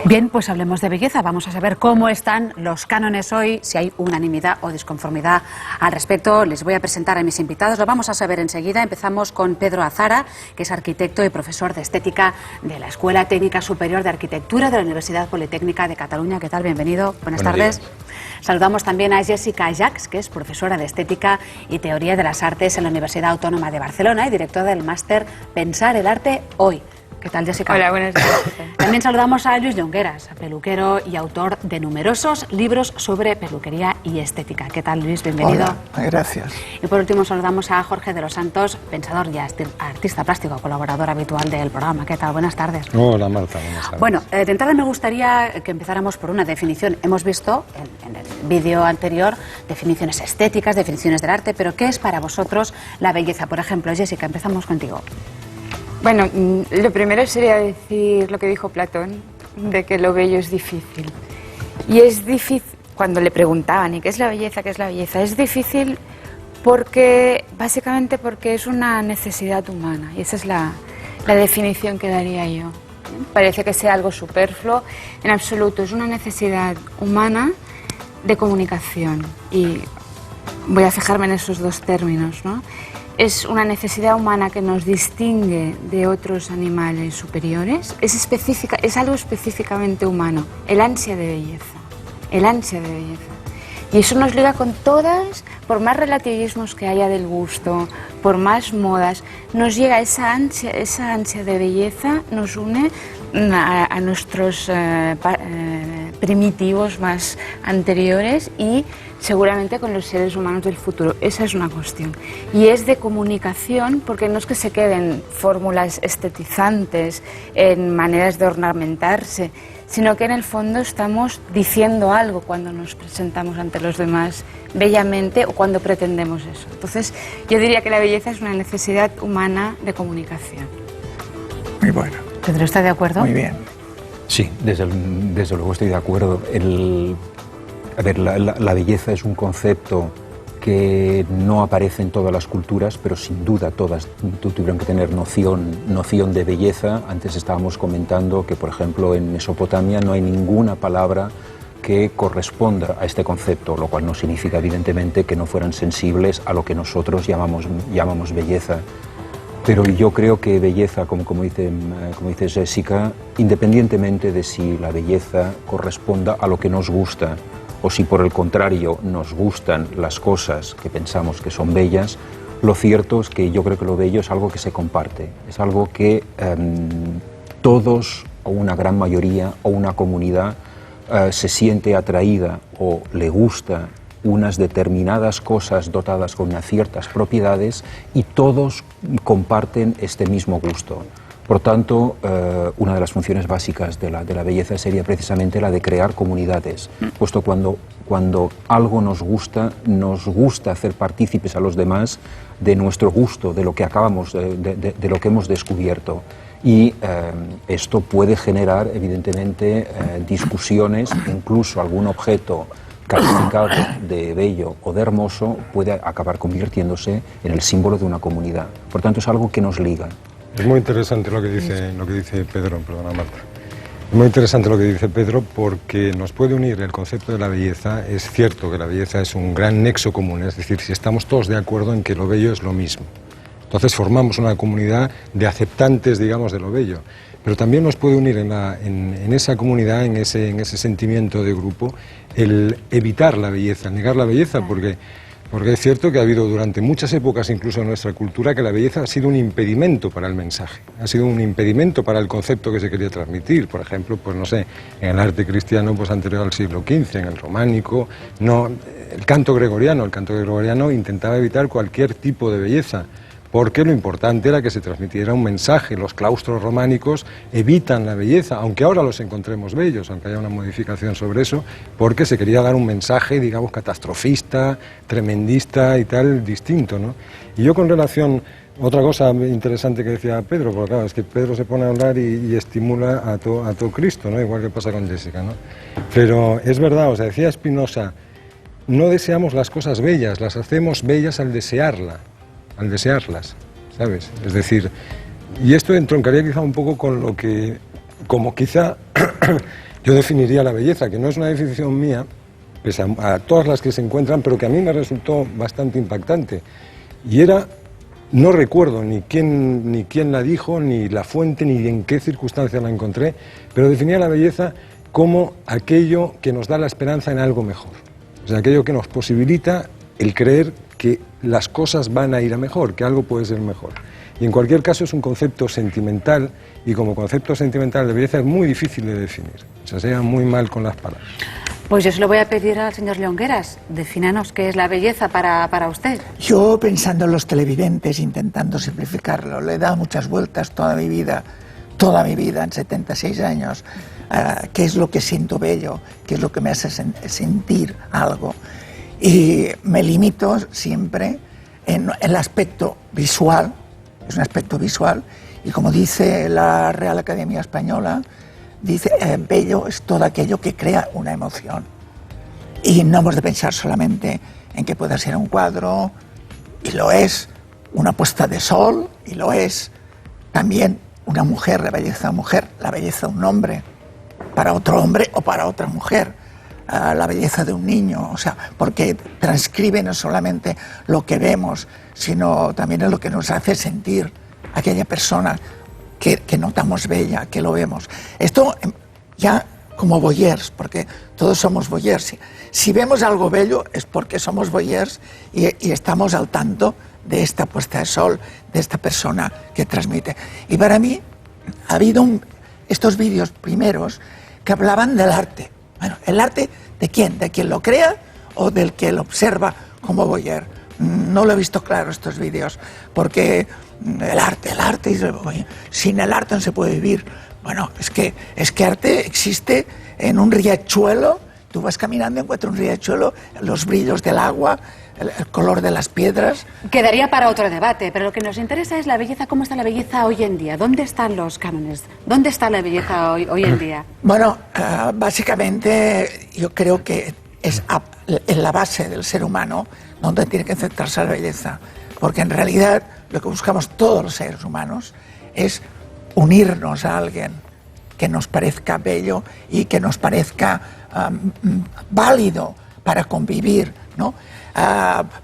Bien, pues hablemos de belleza. Vamos a saber cómo están los cánones hoy, si hay unanimidad o disconformidad al respecto. Les voy a presentar a mis invitados, lo vamos a saber enseguida. Empezamos con Pedro Azara, que es arquitecto y profesor de estética de la Escuela Técnica Superior de Arquitectura de la Universidad Politécnica de Cataluña. ¿Qué tal? Bienvenido. Buenas tardes. Saludamos también a Jessica Jacks, que es profesora de Estética y Teoría de las Artes en la Universidad Autónoma de Barcelona y directora del máster Pensar el Arte Hoy. ¿Qué tal, Jessica? Hola, buenas tardes. También saludamos a Lluís Llongueras, peluquero y autor de numerosos libros sobre peluquería y estética. ¿Qué tal, Luis? Bienvenido. Hola, gracias. Y por último saludamos a Jorge de los Santos, pensador y artista plástico, colaborador habitual del programa. ¿Qué tal? Buenas tardes. Hola, Marta. Buenas tardes. Bueno, de entrada me gustaría que empezáramos por una definición. Hemos visto en el vídeo anterior definiciones estéticas, definiciones del arte, pero ¿qué es para vosotros la belleza? Por ejemplo, Jessica, empezamos contigo. Bueno, lo primero sería decir lo que dijo Platón, de que lo bello es difícil. Y es difícil, cuando le preguntaban, ¿y qué es la belleza? ¿Qué es la belleza? Es difícil porque, básicamente porque es una necesidad humana, y esa es la definición que daría yo. Parece que sea algo superfluo, en absoluto, es una necesidad humana de comunicación, y voy a fijarme en esos dos términos, ¿no? Es una necesidad humana que nos distingue de otros animales superiores, es algo específicamente humano, el ansia de belleza, el ansia de belleza. Y eso nos liga con todas, por más relativismos que haya del gusto, por más modas, nos llega esa ansia de belleza, nos une a nuestros primitivos más anteriores y seguramente con los seres humanos del futuro. Esa es una cuestión. Y es de comunicación, porque no es que se queden fórmulas estetizantes, en maneras de ornamentarse, sino que en el fondo estamos diciendo algo cuando nos presentamos ante los demás bellamente o cuando pretendemos eso. Entonces, yo diría que la belleza es una necesidad humana de comunicación. Muy bueno. ¿Pedro está de acuerdo? Muy bien. Sí, desde luego estoy de acuerdo. La belleza es un concepto que no aparece en todas las culturas, pero sin duda todas tuvieron que tener noción de belleza. Antes estábamos comentando que, por ejemplo, en Mesopotamia no hay ninguna palabra que corresponda a este concepto, lo cual no significa, evidentemente, que no fueran sensibles a lo que nosotros llamamos belleza. Pero yo creo que belleza, como dice Jessica, independientemente de si la belleza corresponda a lo que nos gusta, o si por el contrario nos gustan las cosas que pensamos que son bellas, lo cierto es que yo creo que lo bello es algo que se comparte, es algo que todos, o una gran mayoría, o una comunidad se siente atraída o le gusta unas determinadas cosas dotadas con unas ciertas propiedades y todos comparten este mismo gusto. Por tanto, una de las funciones básicas de la belleza sería precisamente la de crear comunidades, puesto cuando algo nos gusta hacer partícipes a los demás de nuestro gusto, de lo que de lo que hemos descubierto. Y esto puede generar, evidentemente, discusiones, incluso algún objeto calificado de bello o de hermoso puede acabar convirtiéndose en el símbolo de una comunidad. Por tanto, es algo que nos liga. Es muy interesante lo que dice Pedro, perdona Marta. Es muy interesante lo que dice Pedro porque nos puede unir el concepto de la belleza. Es cierto que la belleza es un gran nexo común, es decir, si estamos todos de acuerdo en que lo bello es lo mismo. Entonces formamos una comunidad de aceptantes, digamos, de lo bello. Pero también nos puede unir en esa comunidad, en ese sentimiento de grupo, el evitar la belleza, negar la belleza, porque es cierto que ha habido durante muchas épocas, incluso en nuestra cultura, que la belleza ha sido un impedimento para el mensaje, ha sido un impedimento para el concepto que se quería transmitir. Por ejemplo, pues no sé, en el arte cristiano pues anterior al siglo XV, en el románico, el canto gregoriano intentaba evitar cualquier tipo de belleza, porque lo importante era que se transmitiera un mensaje. Los claustros románicos evitan la belleza, aunque ahora los encontremos bellos, aunque haya una modificación sobre eso, porque se quería dar un mensaje, digamos, catastrofista, tremendista y tal, distinto, ¿no? Y yo con relación, otra cosa interesante que decía Pedro, porque claro, es que Pedro se pone a hablar y estimula a todo Cristo, ¿no? Igual que pasa con Jessica, ¿no? Pero es verdad, o sea, decía Spinoza, no deseamos las cosas bellas, las hacemos bellas al desearlas, ¿sabes? Es decir, y esto entroncaría quizá un poco con lo que, como quizá yo definiría la belleza, que no es una definición mía, pese a todas las que se encuentran, pero que a mí me resultó bastante impactante. Y era, no recuerdo ni quién la dijo, ni la fuente, ni en qué circunstancia la encontré, pero definía la belleza como aquello que nos da la esperanza en algo mejor. O sea, aquello que nos posibilita el creer que las cosas van a ir a mejor, que algo puede ser mejor. Y en cualquier caso es un concepto sentimental, y como concepto sentimental de belleza es muy difícil de definir. O sea, se lleva muy mal con las palabras. Pues yo se lo voy a pedir al señor Llongueras. Defínanos qué es la belleza para usted. Yo, pensando en los televidentes, intentando simplificarlo, le he dado muchas vueltas toda mi vida, en 76 años, qué es lo que siento bello, qué es lo que me hace sentir algo. Y me limito siempre en el aspecto visual, es un aspecto visual, y como dice la Real Academia Española, dice, bello es todo aquello que crea una emoción. Y no hemos de pensar solamente en que pueda ser un cuadro, y lo es, una puesta de sol, y lo es también una mujer, la belleza de una mujer, la belleza de un hombre, para otro hombre o para otra mujer, la belleza de un niño, o sea, porque transcribe no solamente lo que vemos, sino también es lo que nos hace sentir aquella persona que notamos bella, que lo vemos. Esto ya como voyeurs, porque todos somos voyeurs. Si vemos algo bello es porque somos voyeurs y estamos al tanto de esta puesta de sol, de esta persona que transmite. Y para mí ha habido estos vídeos primeros que hablaban del arte. Bueno, ¿el arte de quién? ¿De quien lo crea o del que lo observa como voyeur? No lo he visto claro estos vídeos, porque el arte, sin el arte no se puede vivir. Bueno, es que arte existe en un riachuelo, tú vas caminando, encuentras un riachuelo, los brillos del agua, el color de las piedras. Quedaría para otro debate, pero lo que nos interesa es la belleza, cómo está la belleza hoy en día, dónde están los cánones, dónde está la belleza hoy en día. Bueno, básicamente yo creo que es en la base del ser humano donde tiene que centrarse la belleza, porque en realidad lo que buscamos todos los seres humanos es unirnos a alguien que nos parezca bello y que nos parezca válido para convivir, ¿no?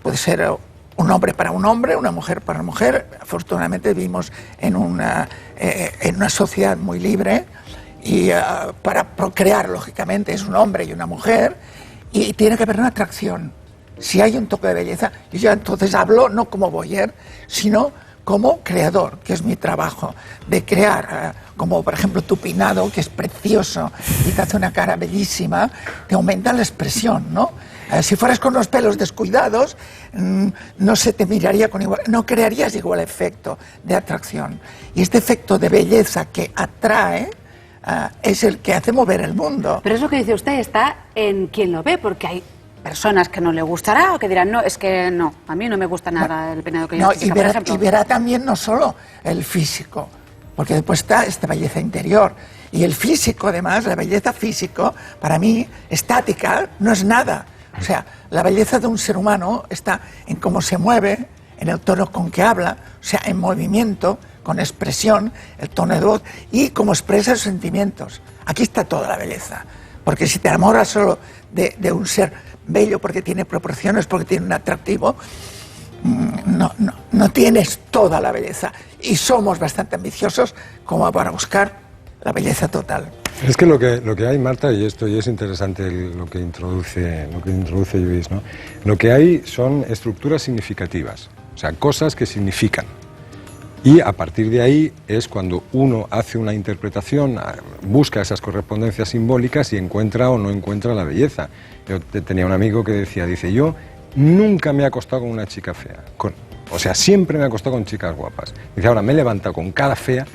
Puede ser un hombre para un hombre, una mujer para una mujer. Afortunadamente vivimos en una sociedad muy libre y para procrear, lógicamente, es un hombre y una mujer y tiene que haber una atracción. Si hay un toque de belleza, y yo entonces hablo no como voyeur, sino como creador, que es mi trabajo, de crear, como por ejemplo tu peinado, que es precioso y te hace una cara bellísima, te aumenta la expresión, ¿no? Si fueras con los pelos descuidados, no se te miraría con igual, no crearías igual efecto de atracción. Y este efecto de belleza que atrae es el que hace mover el mundo. Pero eso que dice usted está en quien lo ve, porque hay personas que no le gustará o que dirán, no, es que no, a mí no me gusta nada el peinado que yo tengo, por ejemplo. Y verá también no solo el físico, porque después está esta belleza interior. Y el físico, además, la belleza físico, para mí, estática, no es nada. O sea, la belleza de un ser humano está en cómo se mueve, en el tono con que habla, o sea, en movimiento, con expresión, el tono de voz y cómo expresa sus sentimientos. Aquí está toda la belleza. Porque si te enamoras solo de un ser bello porque tiene proporciones, porque tiene un atractivo, no tienes toda la belleza. Y somos bastante ambiciosos como para buscar la belleza total. Es que lo que hay, Marta, y esto y es interesante lo que introduce Lluís, ¿no? Lo que hay son estructuras significativas, o sea, cosas que significan. Y a partir de ahí es cuando uno hace una interpretación, busca esas correspondencias simbólicas y encuentra o no encuentra la belleza. Yo tenía un amigo que decía, yo nunca me he acostado con una chica fea. O sea, siempre me he acostado con chicas guapas. Dice, ahora me he levantado con cada fea.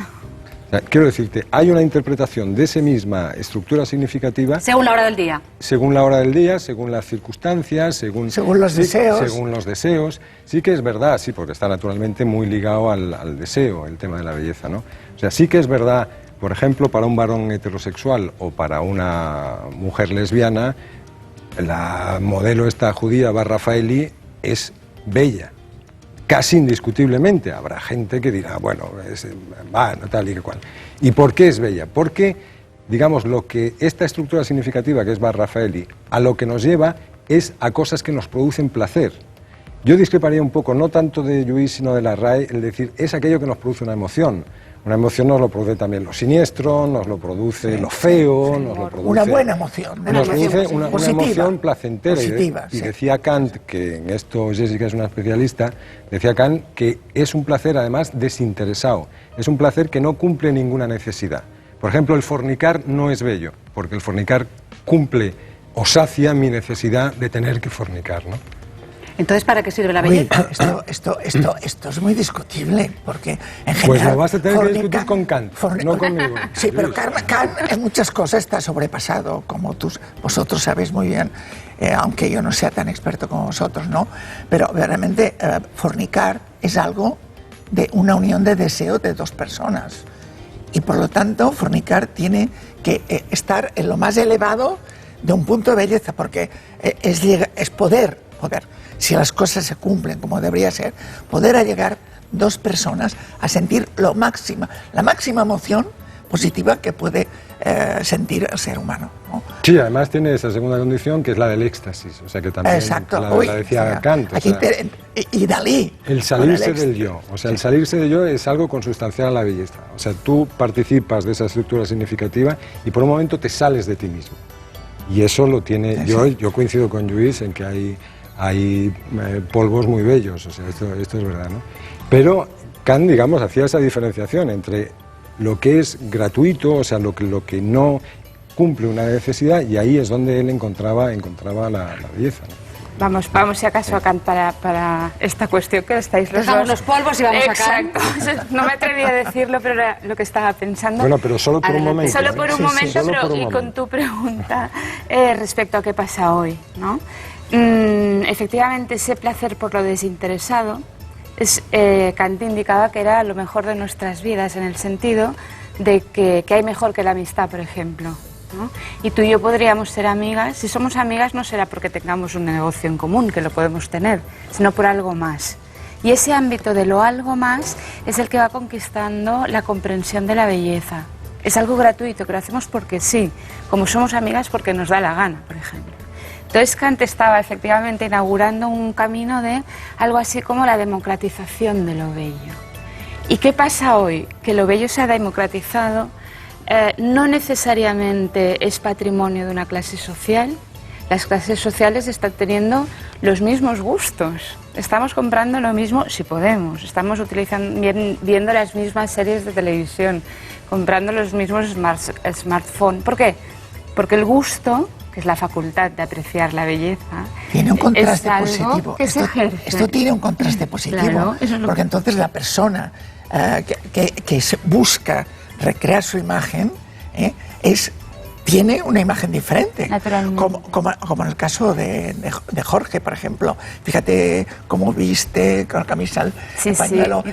O sea, quiero decirte, hay una interpretación de esa misma estructura significativa. Según la hora del día. Según la hora del día, según las circunstancias, según los deseos. Según los deseos. Sí que es verdad, sí, porque está naturalmente muy ligado al deseo, el tema de la belleza, ¿no? O sea, sí que es verdad, por ejemplo, para un varón heterosexual o para una mujer lesbiana, la modelo esta judía Rafaeli es bella. Casi indiscutiblemente. Habrá gente que dirá, bueno, no tal y que cual. ¿Y por qué es bella? Porque digamos, lo que esta estructura significativa que es Bar Raffaelli, a lo que nos lleva es a cosas que nos producen placer. Yo discreparía un poco, no tanto de Lluís, sino de la RAE, el decir, es aquello que nos produce una emoción. Una emoción nos lo produce también lo siniestro, nos lo produce lo feo, nos lo produce... Una buena emoción. Nos produce una emoción placentera. Positiva, y decía Kant, que en esto Jessica es una especialista, decía Kant que es un placer además desinteresado, es un placer que no cumple ninguna necesidad. Por ejemplo, el fornicar no es bello, porque el fornicar cumple o sacia mi necesidad de tener que fornicar, ¿no? Entonces, ¿para qué sirve la Uy, belleza? esto es muy discutible, porque en general... Pues lo vas a tener que discutir con Kant, no conmigo. Sí, pero Kant en muchas cosas está sobrepasado, como vosotros sabéis muy bien, aunque yo no sea tan experto como vosotros, ¿no? Pero realmente fornicar es algo de una unión de deseo de dos personas. Y por lo tanto, fornicar tiene que estar en lo más elevado de un punto de belleza, porque es poder, si las cosas se cumplen como debería ser, poder llegar dos personas a sentir la máxima emoción positiva que puede sentir el ser humano, ¿no? Sí, además tiene esa segunda condición que es la del éxtasis, o sea que también la decía Kant. Y Dalí. El salirse del yo, o sea, el salirse del yo es algo consustancial a la belleza, o sea, tú participas de esa estructura significativa y por un momento te sales de ti mismo. Y eso lo tiene, yo coincido con Lluís en que hay polvos muy bellos, o sea, esto es verdad, ¿no? Pero Kant, digamos, hacía esa diferenciación entre lo que es gratuito, o sea, lo que no cumple una necesidad, y ahí es donde él encontraba la belleza, ¿no? Vamos si acaso a Kant para esta cuestión que estáis los Dejamos dos. los polvos y vamos a Kant. Exacto. No me atreví a decirlo, pero era lo que estaba pensando. Bueno, pero solo por un momento. Solo por un momento, solo pero por un y momento. con tu pregunta respecto a qué pasa hoy, ¿no? Efectivamente, ese placer por lo desinteresado, Kant indicaba que era lo mejor de nuestras vidas, en el sentido de que hay mejor que la amistad, por ejemplo, ¿no? Y tú y yo podríamos ser amigas. Si somos amigas no será porque tengamos un negocio en común, que lo podemos tener, sino por algo más. Y ese ámbito de lo algo más es el que va conquistando la comprensión de la belleza. Es algo gratuito, que lo hacemos porque sí, como somos amigas porque nos da la gana, por ejemplo. Entonces Kant estaba efectivamente inaugurando un camino de algo así como la democratización de lo bello. ¿Y qué pasa hoy? Que lo bello se ha democratizado, no necesariamente es patrimonio de una clase social. Las clases sociales están teniendo los mismos gustos, estamos comprando lo mismo si podemos, estamos viendo las mismas series de televisión, comprando los mismos smartphones. ¿Por qué? Porque el gusto, que es la facultad de apreciar la belleza, tiene un contraste es algo positivo. Que se ejerce. Esto tiene un contraste positivo, Claro, eso es porque entonces la persona que busca recrear su imagen tiene una imagen diferente. Como en el caso de Jorge, por ejemplo. Fíjate cómo viste, con la camisa, el pañuelo.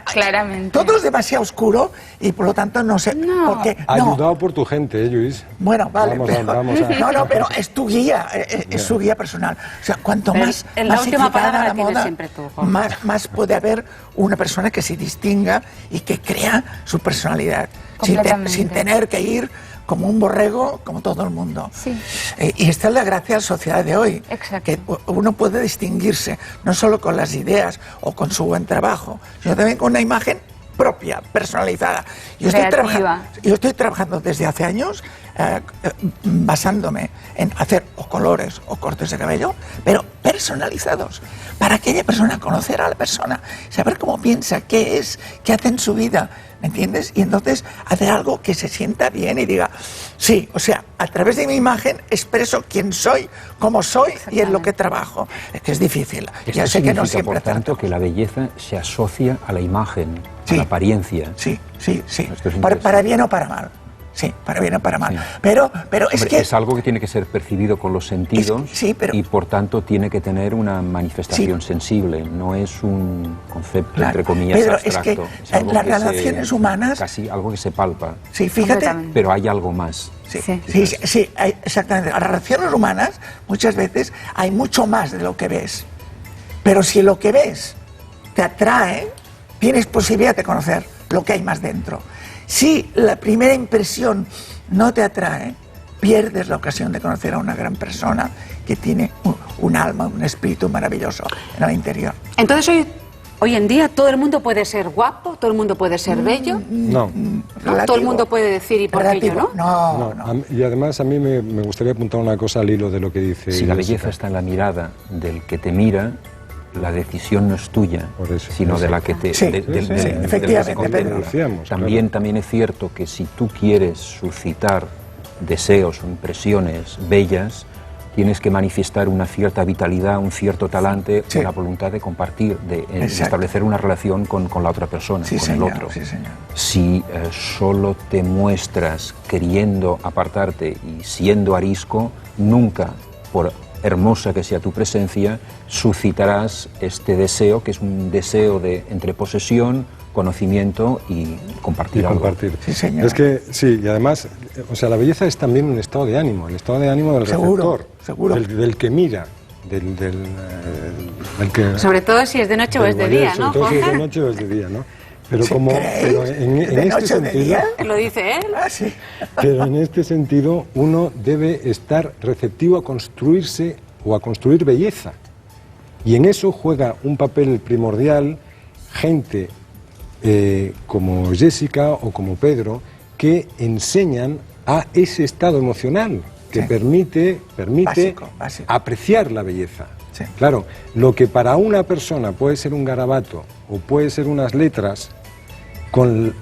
Claramente. Todo es demasiado oscuro y por lo tanto no sé por qué. Ayudado por tu gente, Lluís. Bueno, vale. Vamos a... No, pero es tu guía, es su guía personal. O sea, cuanto pero más la última palabra la la tienes moda, siempre tú, Jorge. más puede haber una persona que se distinga y que crea su personalidad sin tener que ir como un borrego, como todo el mundo. Sí. Y esta es la gracia de la sociedad de hoy. Exacto. Que uno puede distinguirse no solo con las ideas o con su buen trabajo, sino también con una imagen propia, personalizada. Yo estoy trabajando desde hace años basándome en hacer o colores o cortes de cabello, pero personalizados, para aquella persona, conocer a la persona, saber cómo piensa, qué es, qué hace en su vida, ¿me entiendes? Y entonces hacer algo que se sienta bien y diga, sí, o sea, a través de mi imagen expreso quién soy, cómo soy y en lo que trabajo. Es que es difícil. Esto sé que no significa, siempre por tanto, que la belleza se asocia a la imagen, a la apariencia. Sí. Esto es Para bien o para mal. Sí, para bien o para mal. Sí. Pero Hombre, es algo que tiene que ser percibido con los sentidos y por tanto tiene que tener una manifestación sensible. No es un concepto, entre comillas, Pedro, abstracto. Es que las relaciones humanas... Casi algo que se palpa. Sí, fíjate... Pero hay algo más. Sí, exactamente. Las relaciones humanas, muchas veces, hay mucho más de lo que ves. Pero si lo que ves te atrae, tienes posibilidad de conocer lo que hay más dentro. Si la primera impresión no te atrae, pierdes la ocasión de conocer a una gran persona que tiene un alma, un espíritu maravilloso en el interior. Entonces hoy en día todo el mundo puede ser guapo, todo el mundo puede ser bello. No. ¿No? Todo el mundo puede decir ¿y por qué yo no? No. Y además a mí me gustaría apuntar una cosa al hilo de lo que dice Si la Jessica. belleza está en la mirada del que te mira, la decisión no es tuya, Por eso, sino de la que te... Sí, del sí, que se efectivamente, contempla. Pedro. Decíamos, También es cierto que si tú quieres suscitar deseos o impresiones bellas, tienes que manifestar una cierta vitalidad, un cierto talante, Sí. una voluntad de compartir, de Exacto. establecer una relación con la otra persona, Sí, con señor, el otro. sí, señor. Si solo te muestras queriendo apartarte y siendo arisco, nunca, por hermosa que sea tu presencia, suscitarás este deseo, que es un deseo de entre posesión, conocimiento y compartir Y algo. compartir. Sí, señor. Es que, sí, y además, o sea, la belleza es también un estado de ánimo, el estado de ánimo del Seguro, receptor, seguro. Del que mira, del que... Sobre todo si es de noche o es de del día, valiente, ¿no, sobre todo si es de Jorge? noche o es de día, ¿no? Pero ¿Sí como creéis? pero en ¿De este noche o de sentido, día? Lo dice él. Ah, sí. pero en este sentido uno debe estar receptivo a construirse o a construir belleza. Y en eso juega un papel primordial gente como Jessica o como Pedro, que enseñan a ese estado emocional que Sí. permite Básico. apreciar la belleza. Sí. Claro, lo que para una persona puede ser un garabato o puede ser unas letras, con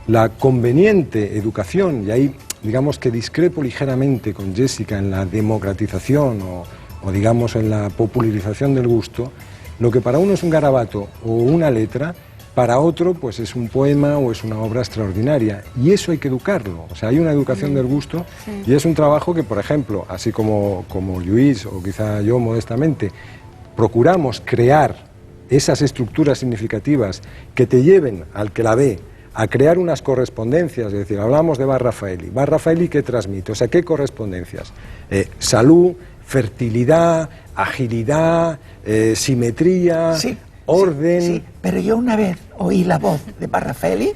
la conveniente educación, y ahí digamos que discrepo ligeramente con Jessica en la democratización o digamos en la popularización del gusto, lo que para uno es un garabato o una letra, para otro pues es un poema o es una obra extraordinaria, y eso hay que educarlo. O sea, hay una educación del gusto y es un trabajo que, por ejemplo, así como Lluís o quizá yo modestamente, procuramos crear esas estructuras significativas que te lleven al que la ve a crear unas correspondencias, es decir, hablamos de Bar Raffaelli. Bar Raffaelli, ¿qué transmite? O sea, ¿qué correspondencias? Salud, fertilidad, agilidad, simetría, Sí, orden... Sí, pero yo una vez oí la voz de Raffaelli,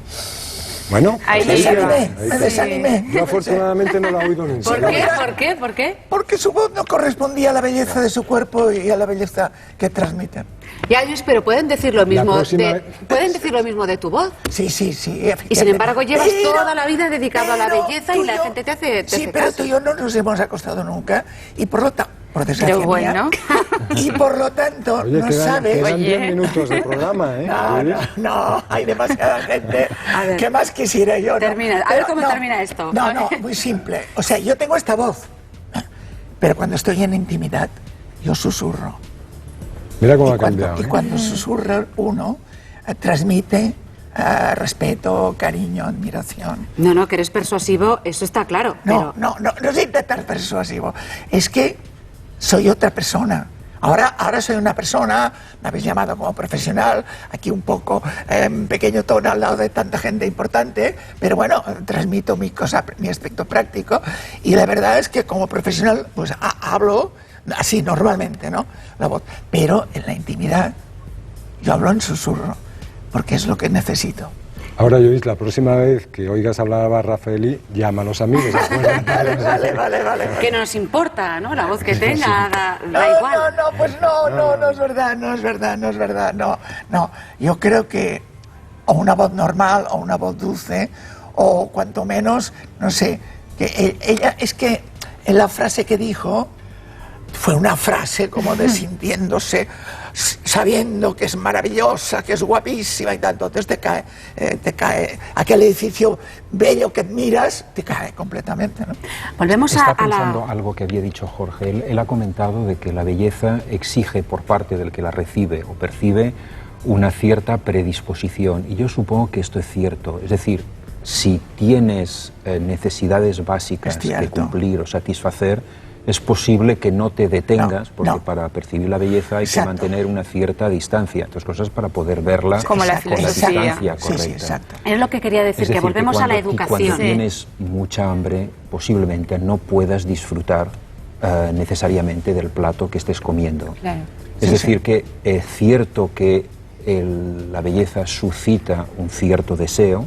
Bueno, Ahí me pues ahí desanimé, está, ahí me está. desanimé. Yo afortunadamente no la he oído nunca. ¿Por qué? ¿Por qué? ¿Por qué? Porque su voz no correspondía a la belleza de su cuerpo y a la belleza que transmite. Ya, Luis, pero pueden decir lo mismo próxima de, vez- pueden decir lo mismo de tu voz. Sí, sí, sí. Y sin efectivamente. embargo llevas Pero- toda la vida dedicado a la pero belleza tú y la yo- gente te hace Sí, pero caso. tú y yo no nos hemos acostado nunca y por lo tanto, por desgracia Pero bueno. mía, y por lo tanto Oye, no quedan sabes... 10 minutos de programa, ¿eh? No, hay demasiada gente. A ver. ¿Qué más quisiera yo? no? Termina, a ver cómo termina esto. No, muy simple. O sea, yo tengo esta voz, pero cuando estoy en intimidad, yo susurro. Mira cómo ha Y cuando, cambiado. y ¿eh? cuando susurra uno, transmite respeto, cariño, admiración. No, que eres persuasivo, eso está claro. No, pero no es intentar persuasivo, es que soy otra persona. Ahora soy una persona, me habéis llamado como profesional, aquí un poco pequeño tono al lado de tanta gente importante, pero bueno, transmito mi aspecto práctico, y la verdad es que como profesional pues hablo así normalmente, ¿no? La voz, pero en la intimidad yo hablo en susurro, porque es lo que necesito. Ahora, Lluís, la próxima vez que oigas hablar a Raffaelli, llama a los amigos. Vale. que no nos importa, ¿no? La voz que tenga, da No, igual. pues no es verdad, no. Yo creo que o una voz normal, o una voz dulce, o cuanto menos, no sé, que ella, es que en la frase que dijo, fue una frase como de sintiéndose, sabiendo que es maravillosa, que es guapísima y tanto, entonces te cae aquel edificio bello que admiras, te cae completamente, ¿no? Volvemos Está a la... pensando algo que había dicho Jorge. Él ha comentado de que la belleza exige por parte del que la recibe o percibe una cierta predisposición. Y yo supongo que esto es cierto. Es decir, si tienes necesidades básicas que cumplir o satisfacer, es posible que no te detengas, porque para percibir la belleza hay que mantener una cierta distancia, otras cosas para poder verla Como la con la filosofía. distancia correcta. Sí, exacto. Es lo que quería decir, Es decir, que volvemos a la cuando educación. tienes mucha hambre, posiblemente no puedas disfrutar necesariamente del plato que estés comiendo. Claro. Es decir, que es cierto que la belleza suscita un cierto deseo,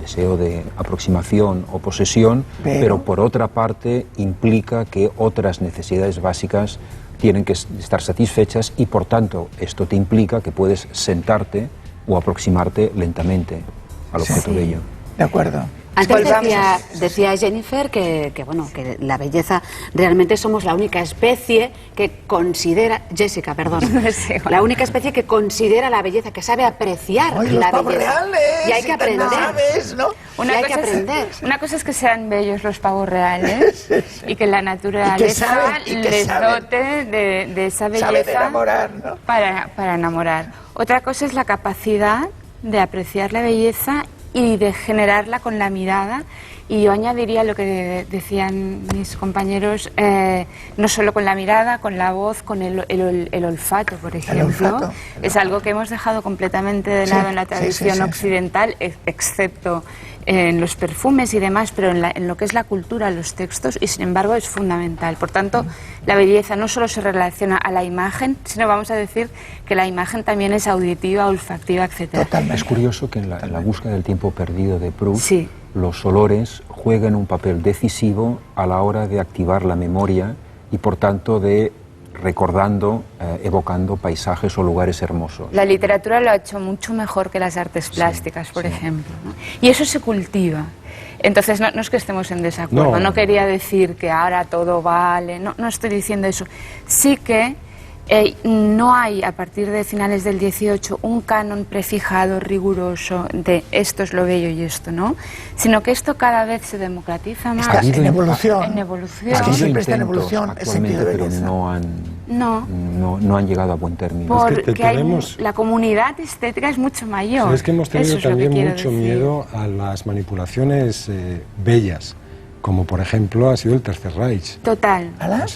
deseo de aproximación o posesión, pero por otra parte implica que otras necesidades básicas tienen que estar satisfechas y por tanto esto te implica que puedes sentarte o aproximarte lentamente al objeto bello. De acuerdo. Antes decía Jennifer que, bueno, que la belleza realmente somos la única especie que considera, Jessica, perdón, Sí, la única especie que considera la belleza, que sabe apreciar Ay, la los pavos belleza. reales, Y hay que aprender. ¿Sabes, no? Y hay que aprender. Una cosa es que sean bellos los pavos reales y que la naturaleza les dote de esa belleza Sabe de enamorar, ¿no? para enamorar. Otra cosa es la capacidad de apreciar la belleza y de generarla con la mirada. Y yo añadiría lo que decían mis compañeros, no solo con la mirada, con la voz, con el olfato, por ejemplo. Es algo que hemos dejado completamente de lado en la tradición occidental, excepto en los perfumes y demás, pero en lo que es la cultura, los textos, y sin embargo es fundamental. Por tanto, la belleza no solo se relaciona a la imagen, sino vamos a decir que la imagen también es auditiva, olfativa, etc. Es curioso que en la búsqueda del tiempo perdido de Proust, los olores juegan un papel decisivo a la hora de activar la memoria y por tanto de recordando, evocando paisajes o lugares hermosos. La literatura lo ha hecho mucho mejor que las artes plásticas, por ejemplo, ¿no? Y eso se cultiva. Entonces, no es que estemos en desacuerdo, no quería decir que ahora todo vale, no estoy diciendo eso. Sí que no hay, a partir de finales del 18, un canon prefijado, riguroso, de esto es lo bello y esto no, sino que esto cada vez se democratiza más. Está en evolución. En evolución. Es que siempre está en evolución el sentido de pero belleza. no han llegado a buen término. Porque la comunidad estética es mucho mayor. Es que hemos tenido también mucho miedo a las manipulaciones bellas, como por ejemplo ha sido el Tercer Reich. Total. ¿A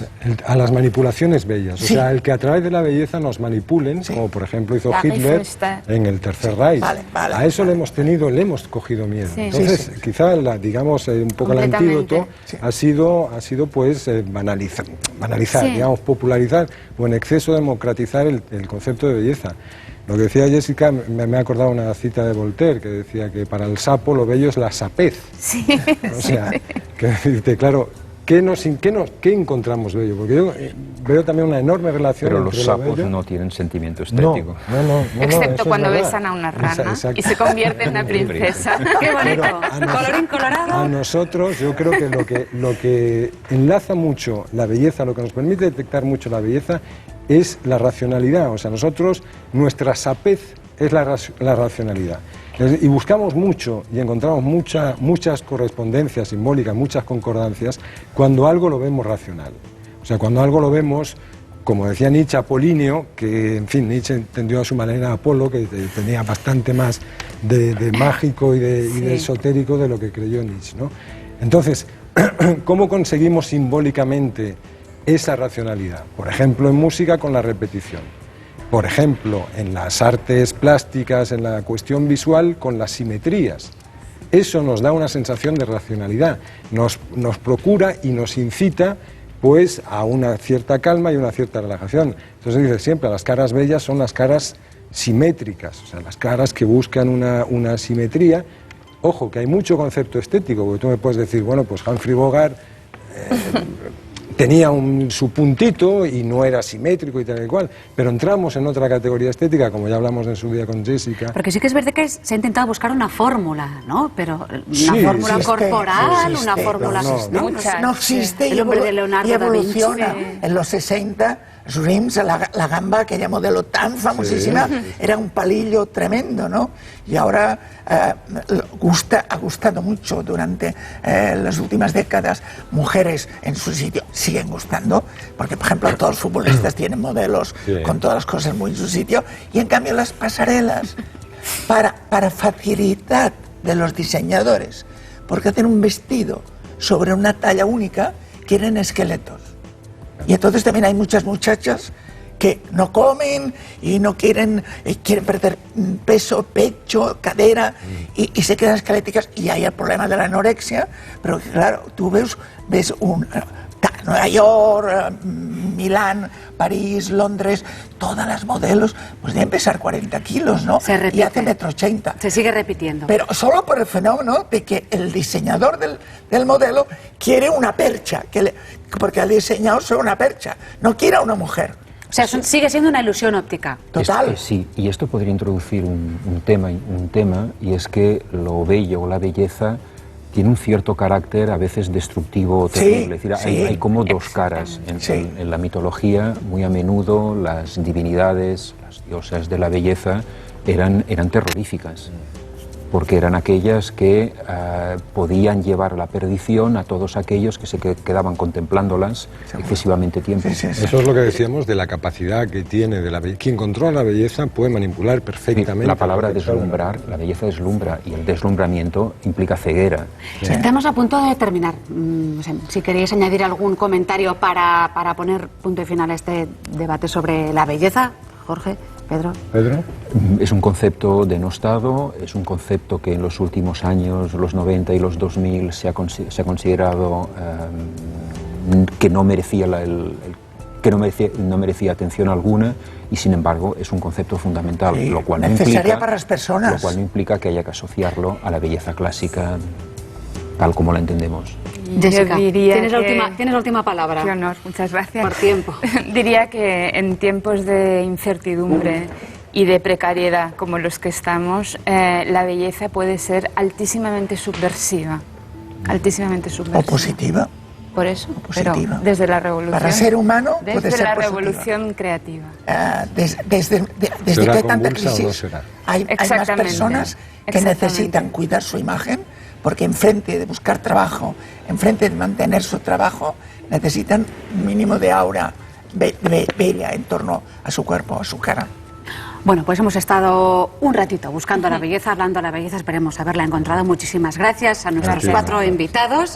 a las manipulaciones bellas. O sea, el que a través de la belleza nos manipulen, como por ejemplo hizo Hitler en el Tercer Reich. A eso le hemos cogido miedo. Entonces, quizá, digamos, un poco el antídoto ha sido pues banalizar, digamos, popularizar o en exceso democratizar el concepto de belleza. Lo que decía Jessica, me ha acordado una cita de Voltaire que decía que para el sapo lo bello es la sapez. O sea, que decirte, claro, ¿qué encontramos bello? Porque yo veo también una enorme relación pero entre los sapos bello... no tienen sentimiento estético. No, excepto cuando besan a una rana y se convierte en una princesa. ¡Qué bonito! Colorín colorado. A nosotros, yo creo que lo que enlaza mucho la belleza, lo que nos permite detectar mucho la belleza, es la racionalidad. O sea, nosotros, nuestra sapez es la racionalidad. Y buscamos mucho y encontramos muchas correspondencias simbólicas, muchas concordancias, cuando algo lo vemos racional. O sea, cuando algo lo vemos, como decía Nietzsche, apolíneo, que, en fin, Nietzsche entendió a su manera a Apolo, que tenía bastante más de mágico y de esotérico de lo que creyó Nietzsche, ¿no? Entonces, ¿cómo conseguimos simbólicamente esa racionalidad? Por ejemplo, en música con la repetición. Por ejemplo, en las artes plásticas, en la cuestión visual, con las simetrías. Eso nos da una sensación de racionalidad, nos procura y nos incita pues a una cierta calma y una cierta relajación. Entonces dice siempre, las caras bellas son las caras simétricas, o sea, las caras que buscan una simetría. Ojo, que hay mucho concepto estético, porque tú me puedes decir, bueno, pues Humphrey Bogart tenía su puntito y no era simétrico y tal y cual, pero entramos en otra categoría estética, como ya hablamos en su día con Jessica. Porque sí que es verdad que se ha intentado buscar una fórmula, ¿no? Pero una fórmula corporal, una fórmula... No existe el hombre de Leonardo y evoluciona. Da Vinci. En los 60, Rims, la gamba, aquella modelo tan famosísima, era un palillo tremendo, ¿no? Y ahora ha gustado mucho durante las últimas décadas. Mujeres en su sitio siguen gustando, porque por ejemplo todos los futbolistas tienen modelos con todas las cosas muy en su sitio, y en cambio las pasarelas, para facilidad de los diseñadores, porque hacen un vestido sobre una talla única, quieren esqueletos. Y entonces también hay muchas muchachas que no comen y no quieren perder peso, pecho, cadera, y se quedan esqueléticas, y hay el problema de la anorexia, pero claro, tú ves Nueva York, Milán, París, Londres, todas las modelos pues deben pesar 40 kilos, ¿no? Se repite. Y hace 1,80 m. Se sigue repitiendo. Pero solo por el fenómeno de que el diseñador del modelo quiere una percha, porque ha diseñado solo una percha, no quiere a una mujer. O sea, sigue siendo una ilusión óptica. Total. Sí, y esto podría introducir un tema, y es que lo bello o la belleza tiene un cierto carácter a veces destructivo o terrible. Es decir, hay como dos caras. En la mitología, muy a menudo, las divinidades, las diosas de la belleza eran terroríficas, porque eran aquellas que podían llevar a la perdición a todos aquellos que se quedaban contemplándolas excesivamente tiempo. Sí. Eso es lo que decíamos de la capacidad que tiene de la belleza. Quien controla la belleza puede manipular perfectamente. La palabra deslumbrar, la belleza deslumbra, y el deslumbramiento implica ceguera. Estamos a punto de terminar. No sé, si queréis añadir algún comentario para poner punto y final a este debate sobre la belleza, Jorge, Pedro. ¿Pedro? Es un concepto denostado, es un concepto que en los últimos años, los 90 y los 2000, se ha considerado que no merecía no merecía atención alguna, y sin embargo es un concepto fundamental, Sí, lo cual necesaria para las personas. Lo cual no implica que haya que asociarlo a la belleza clásica tal como la entendemos. Jessica, Yo diría tienes la última palabra. Qué honor, muchas gracias. Por tiempo. Diría que en tiempos de incertidumbre y de precariedad como los que estamos, la belleza puede ser altísimamente subversiva. Altísimamente subversiva. O positiva. Por eso, positiva. pero desde la revolución. Para ser humano puede desde ser la positiva. revolución creativa. Desde que ¿Será hay tanta convulsa o no crisis, será? hay más Exactamente. personas que Exactamente. necesitan cuidar su imagen, porque enfrente de buscar trabajo, enfrente de mantener su trabajo, necesitan un mínimo de aura bella en torno a su cuerpo, a su cara. Bueno, pues hemos estado un ratito buscando la belleza, hablando de la belleza, esperemos haberla encontrado. Muchísimas gracias a nuestros Gracias. 4 invitados.